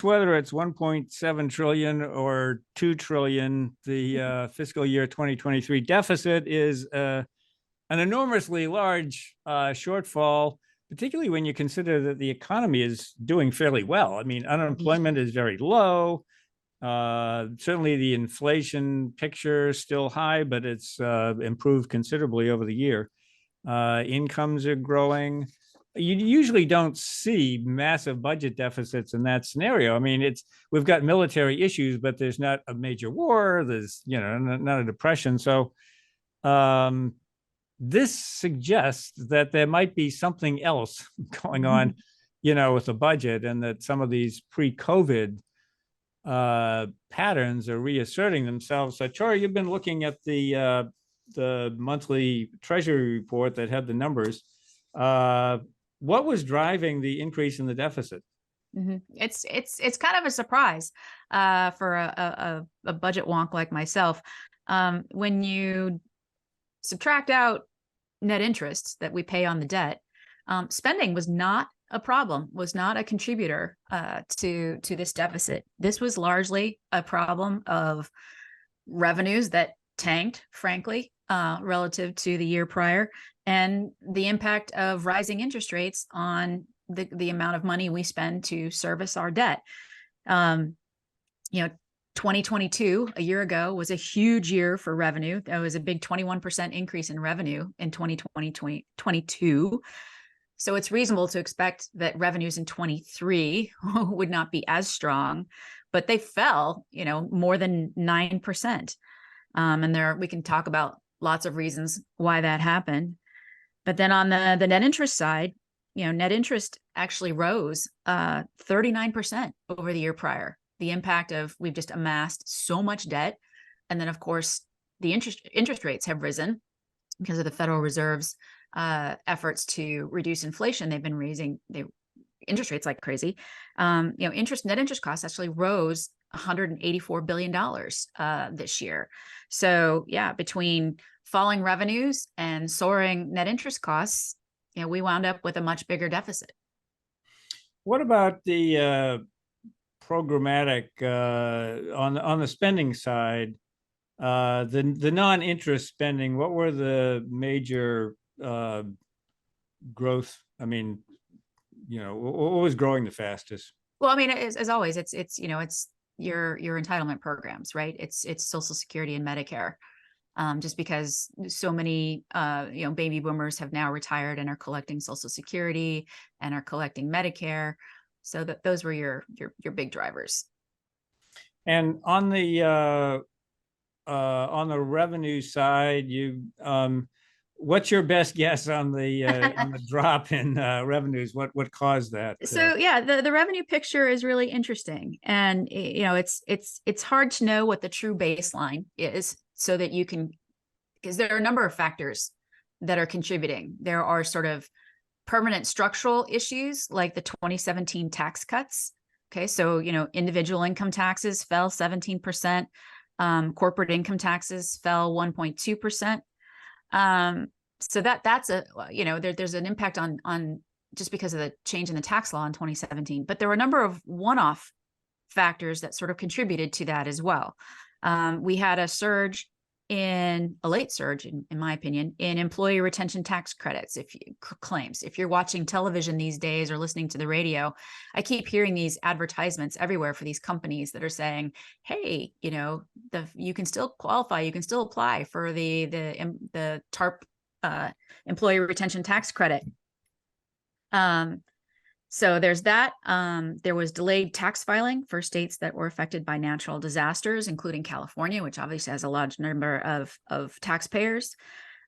whether it's 1.7 trillion or 2 trillion, the fiscal year 2023 deficit is an enormously large shortfall, particularly when you consider that the economy is doing fairly well. I mean, unemployment is very low. Certainly the inflation picture is still high, but it's improved considerably over the year. Incomes are growing. You usually don't see massive budget deficits in that scenario. I mean, we've got military issues, but there's not a major war. There's not a depression. So this suggests that there might be something else going on, with the budget, and that some of these pre-COVID patterns are reasserting themselves. So, Tori, you've been looking at the monthly Treasury report that had the numbers. What was driving the increase in the deficit? It's kind of a surprise for a budget wonk like myself. When you subtract out net interest that we pay on the debt, spending was not a problem, was not a contributor to this deficit. This was largely a problem of revenues that tanked, frankly, relative to the year prior, and the impact of rising interest rates on the amount of money we spend to service our debt. 2022, a year ago, was a huge year for revenue. There was a big 21% increase in revenue in 2022. So it's reasonable to expect that revenues in 23 would not be as strong, but they fell, more than 9%. And we can talk about lots of reasons why that happened. But then on the net interest side, net interest actually rose 39% over the year prior. The impact of we've just amassed so much debt. And then, of course, the interest rates have risen because of the Federal Reserve's efforts to reduce inflation. They've been raising interest rates like crazy. Net interest costs actually rose $184 billion this year. So yeah, between falling revenues and soaring net interest costs, we wound up with a much bigger deficit. What about the programmatic on the spending side? The non-interest spending, what were the major growth? I mean, what was growing the fastest? Well, I mean, as always, it's your entitlement programs, right? It's Social Security and Medicare. Just because so many baby boomers have now retired and are collecting Social Security and are collecting Medicare, so that those were your big drivers. And on the revenue side, what's your best guess on the drop in revenues? What caused that? So yeah, the revenue picture is really interesting, and it's hard to know what the true baseline is, so that you can, because there are a number of factors that are contributing. There are sort of permanent structural issues like the 2017 tax cuts. Okay, so individual income taxes fell 17%, corporate income taxes fell 1.2%. So that's there's an impact on just because of the change in the tax law in 2017. But there were a number of one-off factors that sort of contributed to that as well. We had a late surge, in my opinion, in employee retention tax credits, claims. If you're watching television these days or listening to the radio, I keep hearing these advertisements everywhere for these companies that are saying, hey, you can still qualify, you can still apply for the TARP employee retention tax credit. So there's that. There was delayed tax filing for states that were affected by natural disasters, including California, which obviously has a large number of taxpayers.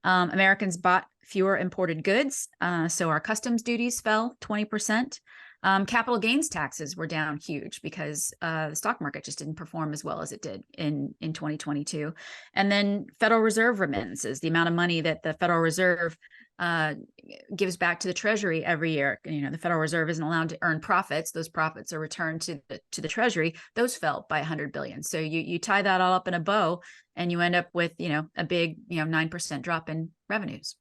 Americans bought fewer imported goods, so our customs duties fell 20%. Capital gains taxes were down huge because the stock market just didn't perform as well as it did in 2022. And then Federal Reserve remittances, the amount of money that the Federal Reserve gives back to the Treasury every year. The Federal Reserve isn't allowed to earn profits. Those profits are returned to the Treasury. Those fell by $100 billion. So you tie that all up in a bow, and you end up with a big 9% drop in revenues.